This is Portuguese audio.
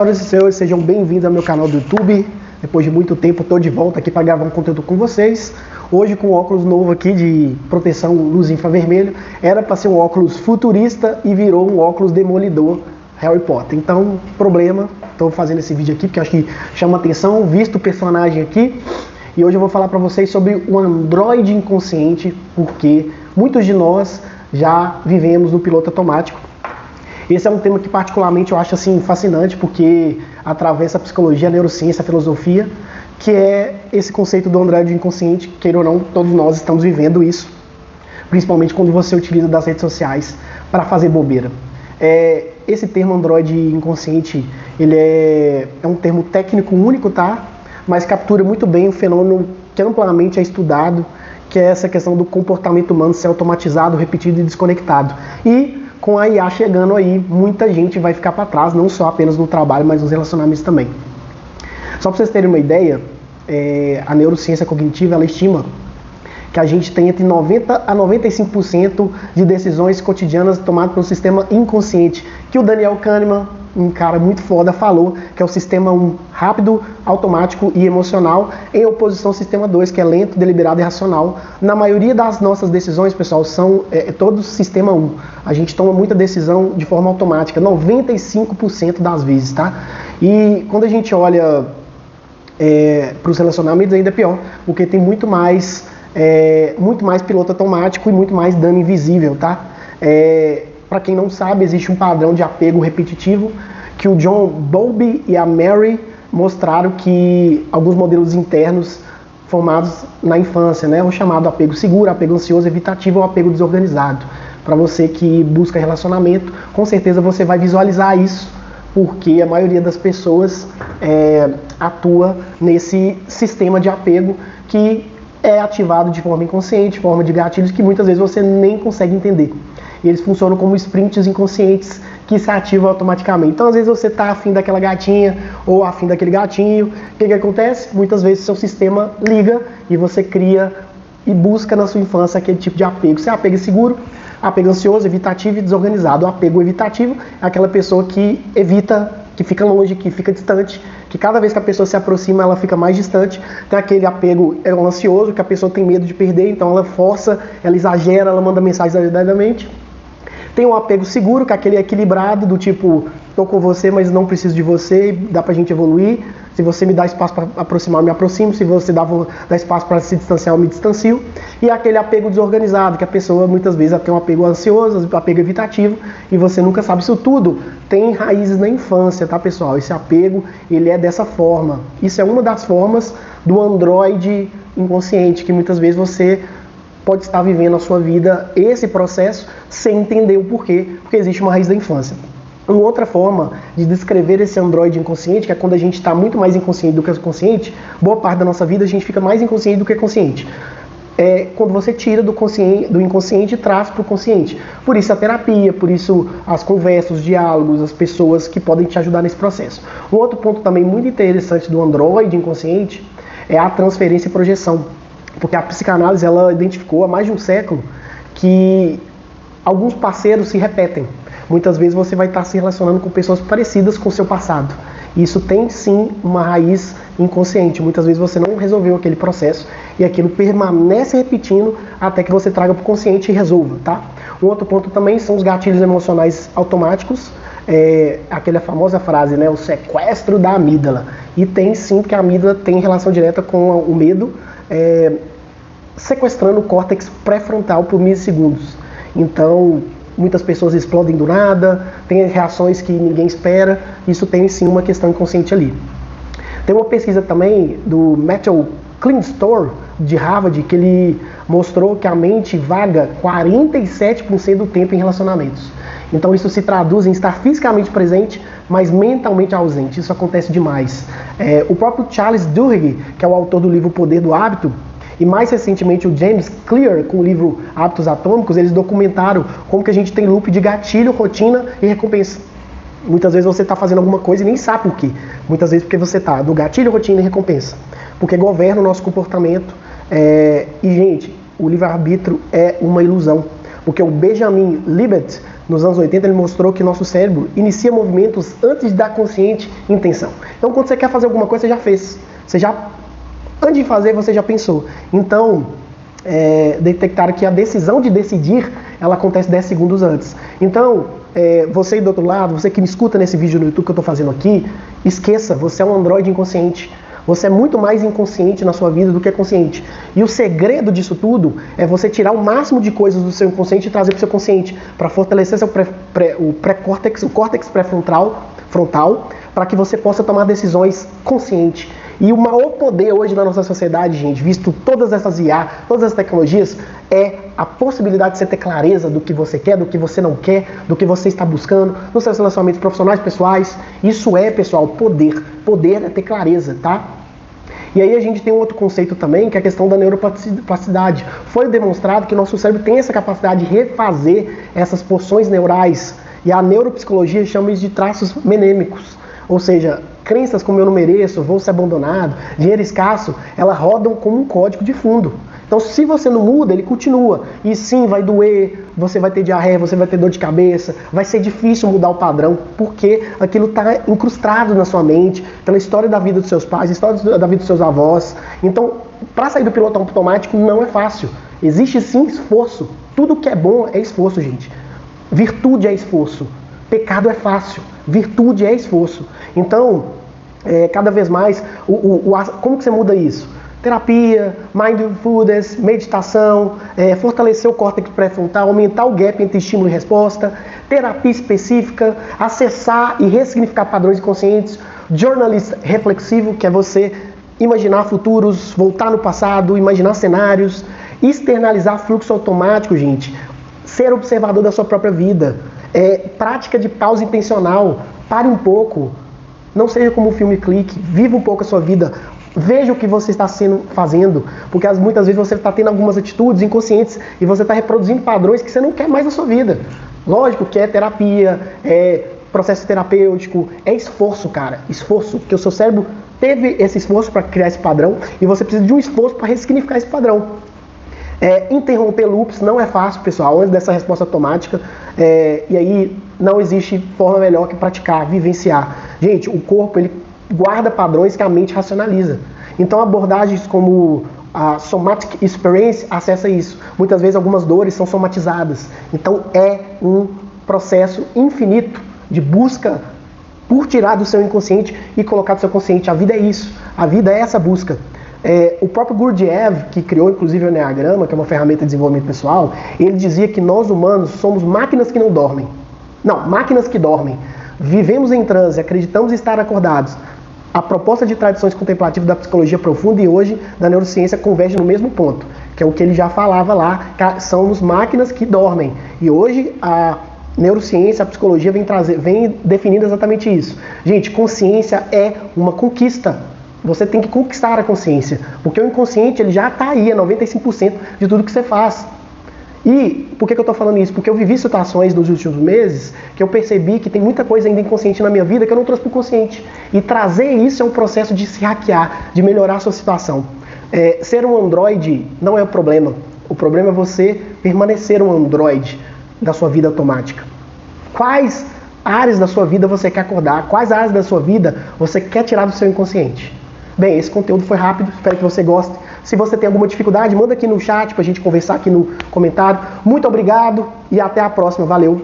Senhoras e senhores, sejam bem-vindos ao meu canal do YouTube. Depois de muito tempo, estou de volta aqui para gravar um conteúdo com vocês. Hoje com um óculos novo aqui de proteção luz infravermelho. Era para ser um óculos futurista e virou um óculos demolidor Harry Potter. Então, problema, estou fazendo esse vídeo aqui porque eu acho que chama atenção, visto o personagem aqui. E hoje eu vou falar para vocês sobre o Android inconsciente, porque muitos de nós já vivemos no piloto automático. Esse é um tema que particularmente eu acho assim fascinante, porque atravessa a psicologia, a neurociência, a filosofia, que é esse conceito do Android inconsciente. Queira ou não, todos nós estamos vivendo isso, principalmente quando você utiliza das redes sociais para fazer bobeira. Esse termo Android inconsciente, ele é um termo técnico único, tá? Mas captura muito bem o fenômeno que amplamente é estudado, que é essa questão do comportamento humano ser automatizado, repetido e desconectado. E com a IA chegando aí, muita gente vai ficar para trás, não só apenas no trabalho, mas nos relacionamentos também. Só para vocês terem uma ideia, a neurociência cognitiva ela estima que a gente tem entre 90% a 95% de decisões cotidianas tomadas pelo sistema inconsciente, que o Daniel Kahneman, um cara muito foda, falou que é o sistema 1, rápido, automático e emocional, em oposição ao sistema 2, que é lento, deliberado e racional. Na maioria das nossas decisões, pessoal, são todos sistema 1. A gente toma muita decisão de forma automática, 95% das vezes, tá? E quando a gente olha para os relacionamentos, ainda é pior, porque tem muito mais piloto automático e muito mais dano invisível, tá? Para quem não sabe, existe um padrão de apego repetitivo que o John Bowlby e a Mary mostraram que alguns modelos internos formados na infância, né, o chamado apego seguro, apego ansioso, evitativo ou apego desorganizado. Para você que busca relacionamento, com certeza você vai visualizar isso, porque a maioria das pessoas atua nesse sistema de apego que é ativado de forma inconsciente, forma de gatilhos que muitas vezes você nem consegue entender. E eles funcionam como sprints inconscientes que se ativam automaticamente. Então, às vezes você está afim daquela gatinha ou afim daquele gatinho. O que acontece? Muitas vezes seu sistema liga e você cria e busca na sua infância aquele tipo de apego. Você é apego seguro, apego ansioso, evitativo e desorganizado. O apego evitativo é aquela pessoa que evita, que fica longe, que fica distante, que cada vez que a pessoa se aproxima, ela fica mais distante. Tem aquele apego ansioso, que a pessoa tem medo de perder, então ela força, ela exagera, ela manda mensagem exageradamente. Tem um apego seguro, que é aquele equilibrado, do tipo, tô com você, mas não preciso de você, dá pra gente evoluir. Se você me dá espaço para aproximar, eu me aproximo. Se você dá espaço para se distanciar, eu me distancio. E aquele apego desorganizado, que a pessoa muitas vezes tem um apego ansioso, um apego evitativo, e você nunca sabe. Isso tudo tem raízes na infância, tá, pessoal? Esse apego, ele é dessa forma. Isso é uma das formas do Android inconsciente, que muitas vezes você pode estar vivendo a sua vida, esse processo, sem entender o porquê, porque existe uma raiz da infância. Uma outra forma de descrever esse Android inconsciente, que é quando a gente está muito mais inconsciente do que consciente, boa parte da nossa vida a gente fica mais inconsciente do que consciente. É quando você tira do inconsciente e traz para o consciente. Por isso a terapia, por isso as conversas, os diálogos, as pessoas que podem te ajudar nesse processo. Um outro ponto também muito interessante do Android inconsciente é a transferência e projeção. Porque a psicanálise ela identificou há mais de um século que alguns parceiros se repetem. Muitas vezes você vai estar se relacionando com pessoas parecidas com o seu passado. Isso tem sim uma raiz inconsciente. Muitas vezes você não resolveu aquele processo e aquilo permanece repetindo até que você traga para o consciente e resolva, tá? Um outro ponto também são os gatilhos emocionais automáticos. Aquela famosa frase, né? O sequestro da amígdala. E tem sim, porque a amígdala tem relação direta com o medo, sequestrando o córtex pré-frontal por milissegundos. Então, muitas pessoas explodem do nada, tem reações que ninguém espera. Isso tem sim uma questão inconsciente ali. Tem uma pesquisa também do Matthew Klingstor, de Harvard, que ele mostrou que a mente vaga 47% do tempo em relacionamentos. Então isso se traduz em estar fisicamente presente, mas mentalmente ausente. Isso acontece demais. O próprio Charles Duhigg, que é o autor do livro O Poder do Hábito, e mais recentemente o James Clear, com o livro Hábitos Atômicos, eles documentaram como que a gente tem loop de gatilho, rotina e recompensa. Muitas vezes você está fazendo alguma coisa e nem sabe por quê. Muitas vezes porque você está no gatilho, rotina e recompensa. Porque governa o nosso comportamento. E, gente, o livre-arbítrio é uma ilusão. Porque o Benjamin Libet, nos anos 80, ele mostrou que nosso cérebro inicia movimentos antes da consciente intenção. Então, quando você quer fazer alguma coisa, você já fez. Antes de fazer, você já pensou. Então, detectaram que a decisão de decidir, ela acontece 10 segundos antes. Então, você aí do outro lado, você que me escuta nesse vídeo no YouTube que eu estou fazendo aqui, esqueça, você é um androide inconsciente. Você é muito mais inconsciente na sua vida do que consciente. E o segredo disso tudo é você tirar o máximo de coisas do seu inconsciente e trazer para o seu consciente, para fortalecer o córtex pré-frontal, para que você possa tomar decisões conscientes. E o maior poder hoje na nossa sociedade, gente, visto todas essas IA, todas as tecnologias, é a possibilidade de você ter clareza do que você quer, do que você não quer, do que você está buscando, nos seus relacionamentos profissionais, pessoais. Isso é, pessoal, poder. Poder é ter clareza, tá? E aí a gente tem um outro conceito também, que é a questão da neuroplasticidade. Foi demonstrado que o nosso cérebro tem essa capacidade de refazer essas porções neurais. E a neuropsicologia chama isso de traços menêmicos. Ou seja, crenças como eu não mereço, vou ser abandonado, dinheiro escasso, elas rodam como um código de fundo. Então, se você não muda, ele continua. E sim, vai doer, você vai ter diarreia, você vai ter dor de cabeça, vai ser difícil mudar o padrão, porque aquilo está incrustado na sua mente, pela história da vida dos seus pais, história da vida dos seus avós. Então, para sair do piloto automático não é fácil. Existe sim esforço. Tudo que é bom é esforço, gente. Virtude é esforço. Pecado é fácil. Virtude é esforço. Então, cada vez mais, como que você muda isso? Terapia, mindfulness, meditação, fortalecer o córtex pré-frontal, aumentar o gap entre estímulo e resposta, terapia específica, acessar e ressignificar padrões inconscientes, journalist reflexivo, que é você imaginar futuros, voltar no passado, imaginar cenários, externalizar fluxo automático, gente, ser observador da sua própria vida, prática de pausa intencional, pare um pouco, não seja como o filme Clique, viva um pouco a sua vida. Veja o que você está fazendo, porque muitas vezes você está tendo algumas atitudes inconscientes e você está reproduzindo padrões que você não quer mais na sua vida. Lógico que é terapia, é processo terapêutico, é esforço, cara, esforço, porque o seu cérebro teve esse esforço para criar esse padrão e você precisa de um esforço para ressignificar esse padrão. Interromper loops não é fácil, pessoal, antes dessa resposta automática, e aí não existe forma melhor que praticar, vivenciar. Gente, o corpo, ele guarda padrões que a mente racionaliza. Então, abordagens como a Somatic Experience acessa isso. Muitas vezes, algumas dores são somatizadas. Então, é um processo infinito de busca por tirar do seu inconsciente e colocar do seu consciente. A vida é isso. A vida é essa busca. O próprio Gurdjieff, que criou inclusive o Enneagrama, que é uma ferramenta de desenvolvimento pessoal, ele dizia que nós humanos somos máquinas que não dormem. Não, máquinas que dormem. Vivemos em transe, acreditamos estar acordados. A proposta de tradições contemplativas da psicologia profunda e hoje da neurociência converge no mesmo ponto, que é o que ele já falava lá, que somos máquinas que dormem. E hoje a neurociência, a psicologia vem definindo exatamente isso. Gente, consciência é uma conquista. Você tem que conquistar a consciência, porque o inconsciente ele já está aí, é 95% de tudo que você faz. E por que eu estou falando isso? Porque eu vivi situações nos últimos meses que eu percebi que tem muita coisa ainda inconsciente na minha vida que eu não trouxe para o consciente. E trazer isso é um processo de se hackear, de melhorar a sua situação. Ser um androide não é o problema. O problema é você permanecer um androide da sua vida automática. Quais áreas da sua vida você quer acordar? Quais áreas da sua vida você quer tirar do seu inconsciente? Bem, esse conteúdo foi rápido, espero que você goste. Se você tem alguma dificuldade, manda aqui no chat pra gente conversar aqui no comentário. Muito obrigado e até a próxima. Valeu!